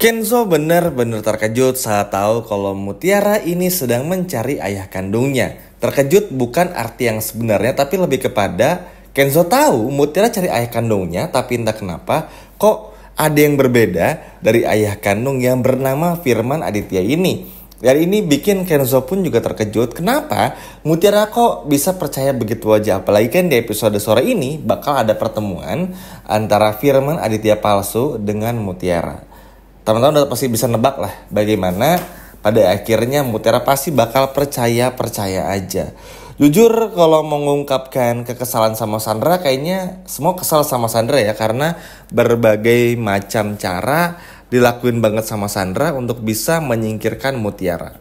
Kenzo benar-benar terkejut saat tahu kalau Mutiara ini sedang mencari ayah kandungnya. Terkejut bukan arti yang sebenarnya, tapi lebih kepada Kenzo tahu Mutiara cari ayah kandungnya, tapi entah kenapa kok ada yang berbeda dari ayah kandung yang bernama Firman Aditya ini. Dan ini bikin Kenzo pun juga terkejut. Kenapa Mutiara kok bisa percaya begitu aja? Apalagi kan di episode sore ini bakal ada pertemuan antara Firman Aditya palsu dengan Mutiara. Teman-teman udah pasti bisa nebak lah bagaimana pada akhirnya Mutiara pasti bakal percaya aja. Jujur kalau mengungkapkan kekesalan sama Sandra, kayaknya semua kesal sama Sandra ya, karena berbagai macam cara dilakuin banget sama Sandra untuk bisa menyingkirkan Mutiara.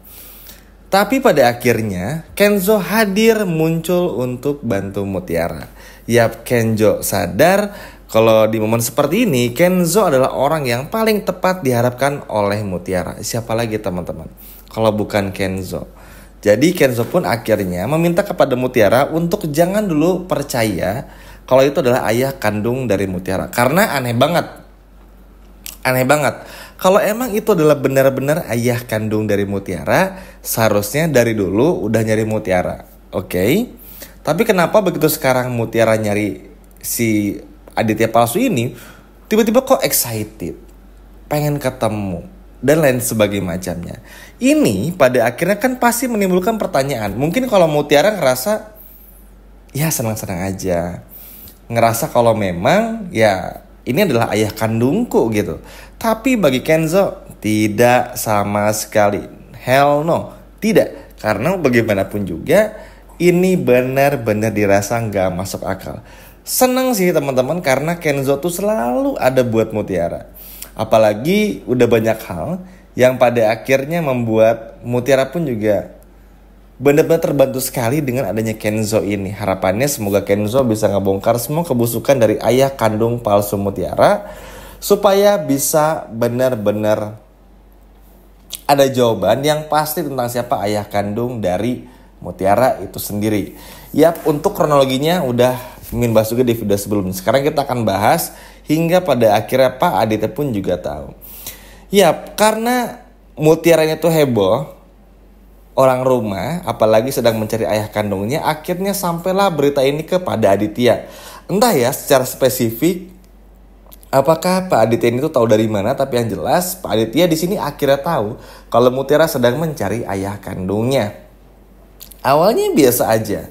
Tapi pada akhirnya Kenzo hadir muncul untuk bantu Mutiara. Yap, Kenzo sadar kalau di momen seperti ini Kenzo adalah orang yang paling tepat diharapkan oleh Mutiara. Siapa lagi teman-teman kalau bukan Kenzo? Jadi Kenzo pun akhirnya meminta kepada Mutiara untuk jangan dulu percaya kalau itu adalah ayah kandung dari Mutiara. Karena aneh banget. Kalau emang itu adalah benar-benar ayah kandung dari Mutiara, seharusnya dari dulu udah nyari Mutiara. Oke? Tapi kenapa begitu sekarang Mutiara nyari si Aditya palsu ini, tiba-tiba kok excited, pengen ketemu, dan lain sebagainya macamnya. Ini pada akhirnya kan pasti menimbulkan pertanyaan. Mungkin kalau Mutiara ngerasa ya senang-senang aja, ngerasa kalau memang ya ini adalah ayah kandungku gitu. Tapi bagi Kenzo tidak sama sekali. Hell no, tidak. Karena bagaimanapun juga ini benar-benar dirasa nggak masuk akal. Seneng sih teman-teman karena Kenzo tuh selalu ada buat Mutiara. Apalagi udah banyak hal yang pada akhirnya membuat Mutiara pun juga benar-benar terbantu sekali dengan adanya Kenzo ini. Harapannya semoga Kenzo bisa ngebongkar semua kebusukan dari ayah kandung palsu Mutiara, supaya bisa benar-benar ada jawaban yang pasti tentang siapa ayah kandung dari Mutiara itu sendiri. Yap, untuk kronologinya udah Min bahas juga di video sebelumnya. Sekarang kita akan bahas hingga pada akhirnya Pak Aditya pun juga tahu. Yap, karena Mutiara ini tuh heboh, orang rumah apalagi sedang mencari ayah kandungnya, akhirnya sampailah berita ini kepada Aditya. Entah ya secara spesifik apakah Pak Aditya ini tuh tahu dari mana, tapi yang jelas Pak Aditya di sini akhirnya tahu kalau Mutiara sedang mencari ayah kandungnya. Awalnya biasa aja,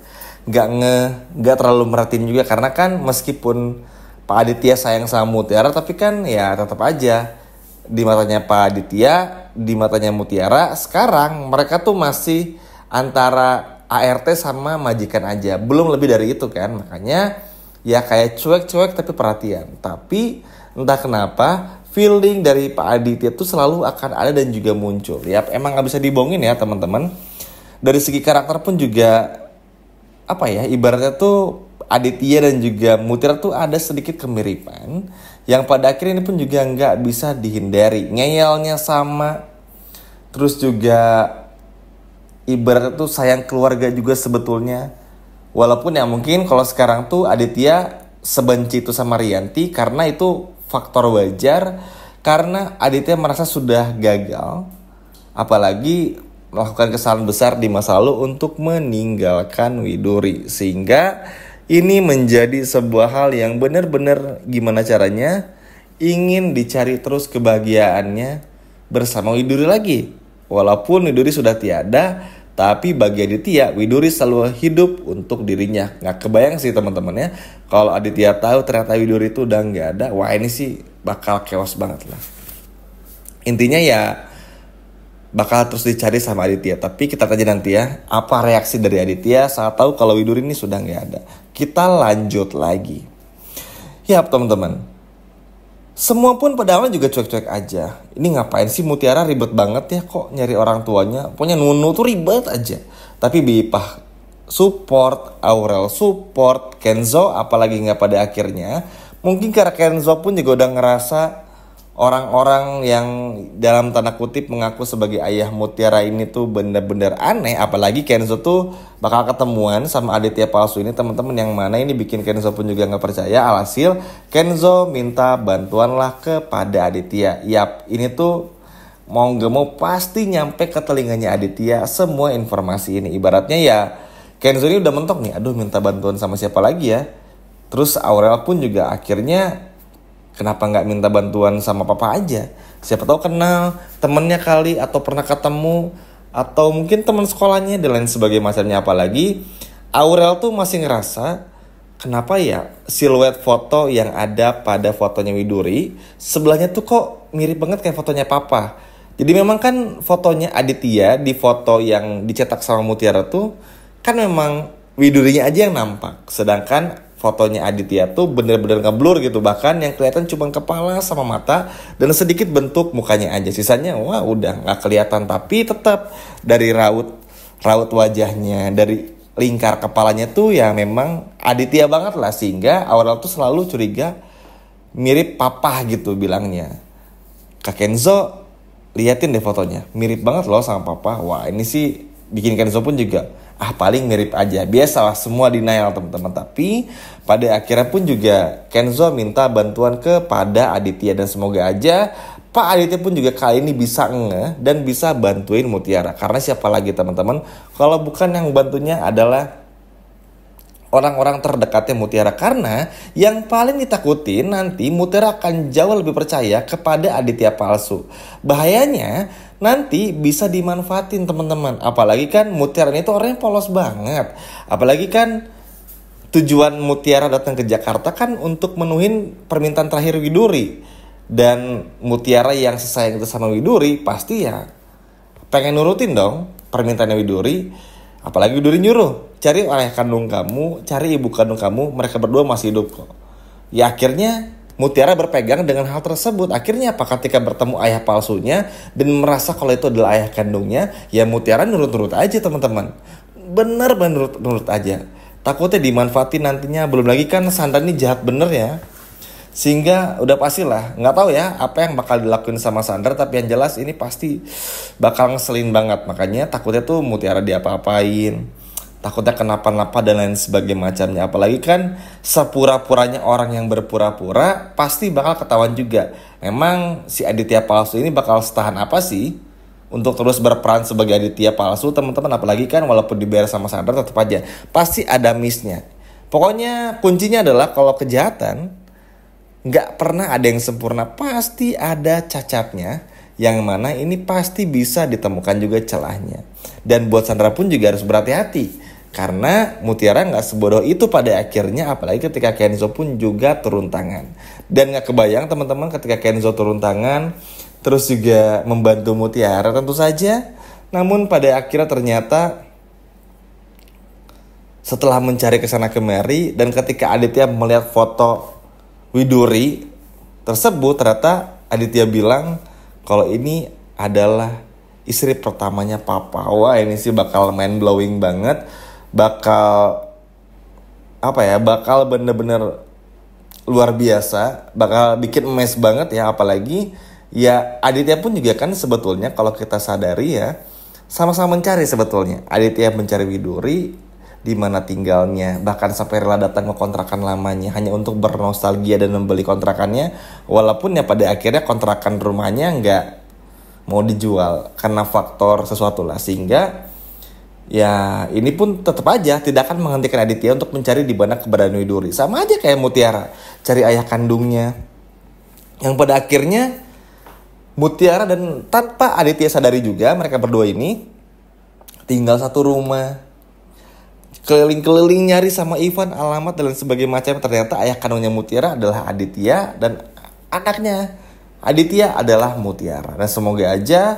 nggak terlalu merhatiin juga karena kan meskipun Pak Aditya sayang sama Mutiara, tapi kan ya tetap aja di matanya Pak Aditya, di matanya Mutiara, sekarang mereka tuh masih antara ART sama majikan aja, belum lebih dari itu kan. Makanya ya kayak cuek-cuek tapi perhatian. Tapi entah kenapa feeling dari Pak Aditya tuh selalu akan ada dan juga muncul. Ya emang gak bisa dibohongin ya teman-teman. Dari segi karakter pun juga apa ya, ibaratnya tuh Aditya dan juga Mutiara tuh ada sedikit kemiripan yang pada akhirnya ini pun juga nggak bisa dihindari. Ngeyelnya sama, terus juga ibaratnya tuh sayang keluarga juga sebetulnya. Walaupun ya mungkin kalau sekarang tuh Aditya sebenci itu sama Rianti karena itu faktor wajar, karena Aditya merasa sudah gagal, apalagi melakukan kesalahan besar di masa lalu untuk meninggalkan Widuri. Sehingga ini menjadi sebuah hal yang benar-benar gimana caranya ingin dicari terus kebahagiaannya bersama Widuri lagi. Walaupun Widuri sudah tiada, tapi bagi Aditya, Widuri selalu hidup untuk dirinya. Nggak kebayang sih teman-teman ya, kalau Aditya tahu ternyata Widuri itu udah nggak ada. Wah ini sih bakal chaos banget lah. Intinya ya bakal terus dicari sama Aditya. Tapi kita tanya nanti ya, apa reaksi dari Aditya saat tahu kalau Widuri ini sudah nggak ada. Kita lanjut lagi. Ya teman-teman, semua pun pada awalnya juga cuek-cuek aja. Ini ngapain sih Mutiara ribet banget ya, kok nyari orang tuanya. Pokoknya Nunu tuh ribet aja. Tapi Bipah support, Aurel support, Kenzo apalagi nggak pada akhirnya. Mungkin karena Kenzo pun juga udah ngerasa, orang-orang yang dalam tanda kutip mengaku sebagai ayah Mutiara ini tuh bener-bener aneh. Apalagi Kenzo tuh bakal ketemuan sama Aditya palsu ini, teman-teman, yang mana ini bikin Kenzo pun juga nggak percaya. Alhasil Kenzo minta bantuan lah kepada Aditya. Yap, ini tuh mau gak mau pasti nyampe ke telinganya Aditya semua informasi ini. Ibaratnya ya Kenzo ini udah mentok nih, aduh minta bantuan sama siapa lagi ya. Terus Aurel pun juga akhirnya kenapa nggak minta bantuan sama papa aja? Siapa tahu kenal temennya kali, atau pernah ketemu, atau mungkin teman sekolahnya dan lain sebagainya macamnya. Apalagi Aurel tuh masih ngerasa kenapa ya siluet foto yang ada pada fotonya Widuri sebelahnya tuh kok mirip banget kayak fotonya papa. Jadi memang kan fotonya Aditya di foto yang dicetak sama Mutiara tuh kan memang Widurinya aja yang nampak, sedangkan fotonya Aditya tuh bener-bener ngeblur gitu. Bahkan yang kelihatan cuma kepala sama mata dan sedikit bentuk mukanya aja. Sisanya wah udah nggak kelihatan. Tapi tetap dari raut wajahnya, dari lingkar kepalanya tuh ya memang Aditya banget lah. Sehingga Aurel tuh selalu curiga mirip papa gitu bilangnya. Kak Kenzo, liatin deh fotonya, mirip banget loh sama papa. Wah ini sih bikin Kenzo pun juga paling mirip aja. Biasalah semua denial teman-teman. Tapi pada akhirnya pun juga Kenzo minta bantuan kepada Aditya. Dan semoga aja Pak Aditya pun juga kali ini bisa ngeh dan bisa bantuin Mutiara. Karena siapa lagi teman-teman kalau bukan yang bantunya adalah orang-orang terdekatnya Mutiara. Karena yang paling ditakutin nanti Mutiara akan jauh lebih percaya kepada Aditya palsu. Bahayanya nanti bisa dimanfaatin teman-teman. Apalagi kan Mutiara ini tuh orangnya polos banget. Apalagi kan tujuan Mutiara datang ke Jakarta kan untuk menuhin permintaan terakhir Widuri. Dan Mutiara yang sesayang itu sama Widuri pasti ya pengen nurutin dong permintaannya Widuri. Apalagi Widuri nyuruh, cari ayah kandung kamu, cari ibu kandung kamu, mereka berdua masih hidup kok. Ya akhirnya Mutiara berpegang dengan hal tersebut. Akhirnya apa? Ketika bertemu ayah palsunya dan merasa kalau itu adalah ayah kandungnya, ya Mutiara nurut-nurut aja teman-teman. Bener-bener nurut aja. Takutnya dimanfaatin nantinya. Belum lagi kan Sandra ini jahat bener ya. Sehingga udah pastilah, nggak tahu ya apa yang bakal dilakuin sama Sandra, tapi yang jelas ini pasti bakal ngeselin banget. Makanya takutnya tuh Mutiara diapa-apain, takutnya kenapa-napa dan lain sebagainya macamnya. Apalagi kan sepura-puranya orang yang berpura-pura pasti bakal ketahuan juga. Memang si Aditya palsu ini bakal setahan apa sih untuk terus berperan sebagai Aditya palsu teman-teman. Apalagi kan walaupun dibayar sama Sandra tetap aja pasti ada miss-nya. Pokoknya kuncinya adalah kalau kejahatan nggak pernah ada yang sempurna, pasti ada cacatnya, yang mana ini pasti bisa ditemukan juga celahnya. Dan buat Sandra pun juga harus berhati-hati, karena Mutiara nggak sebodoh itu pada akhirnya, apalagi ketika Kenzo pun juga turun tangan. Dan nggak kebayang teman-teman ketika Kenzo turun tangan, terus juga membantu Mutiara tentu saja. Namun pada akhirnya ternyata setelah mencari kesana kemari dan ketika Aditya melihat foto Widuri tersebut, ternyata Aditya bilang kalau ini adalah istri pertamanya papa. Wah ini sih bakal mind blowing banget. Bakal bakal bener-bener luar biasa. Bakal bikin emes banget ya. Apalagi ya Aditya pun juga kan sebetulnya kalau kita sadari ya sama-sama mencari sebetulnya. Aditya mencari Widuri di mana tinggalnya, bahkan sampai rela datang ke kontrakan lamanya hanya untuk bernostalgia dan membeli kontrakannya, walaupun ya pada akhirnya kontrakan rumahnya nggak mau dijual karena faktor sesuatu lah. Sehingga ya ini pun tetap aja tidak akan menghentikan Aditya untuk mencari di mana keberadaan Widuri. Sama aja kayak Mutiara cari ayah kandungnya, yang pada akhirnya Mutiara dan tanpa Aditya sadari juga mereka berdua ini tinggal satu rumah, keliling-keliling nyari sama Ivan alamat dan sebagainya macam. Ternyata ayah kandungnya Mutiara adalah Aditya dan anaknya Aditya adalah Mutiara. Dan semoga aja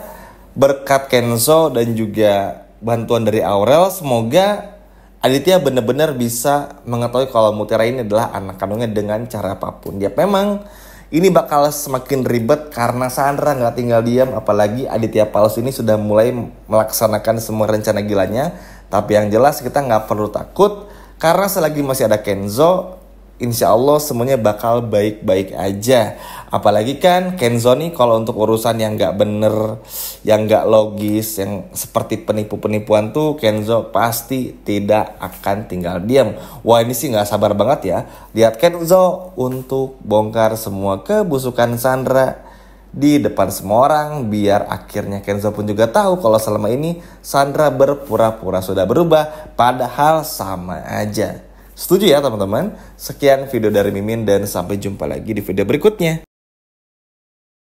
berkat Kenzo dan juga bantuan dari Aurel, semoga Aditya benar-benar bisa mengetahui kalau Mutiara ini adalah anak kandungnya dengan cara apapun. Ya memang ini bakal semakin ribet karena Sandra nggak tinggal diam, apalagi Aditya palsu ini sudah mulai melaksanakan semua rencana gilanya. Tapi yang jelas kita nggak perlu takut karena selagi masih ada Kenzo, insya Allah semuanya bakal baik-baik aja. Apalagi kan Kenzo nih kalau untuk urusan yang gak bener, yang gak logis, yang seperti penipu-penipuan tuh Kenzo pasti tidak akan tinggal diam. Wah ini sih gak sabar banget ya lihat Kenzo untuk bongkar semua kebusukan Sandra di depan semua orang, biar akhirnya Kenzo pun juga tahu kalau selama ini Sandra berpura-pura sudah berubah, padahal sama aja. Setuju ya teman-teman? Sekian video dari Mimin dan sampai jumpa lagi di video berikutnya.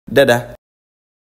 Dadah!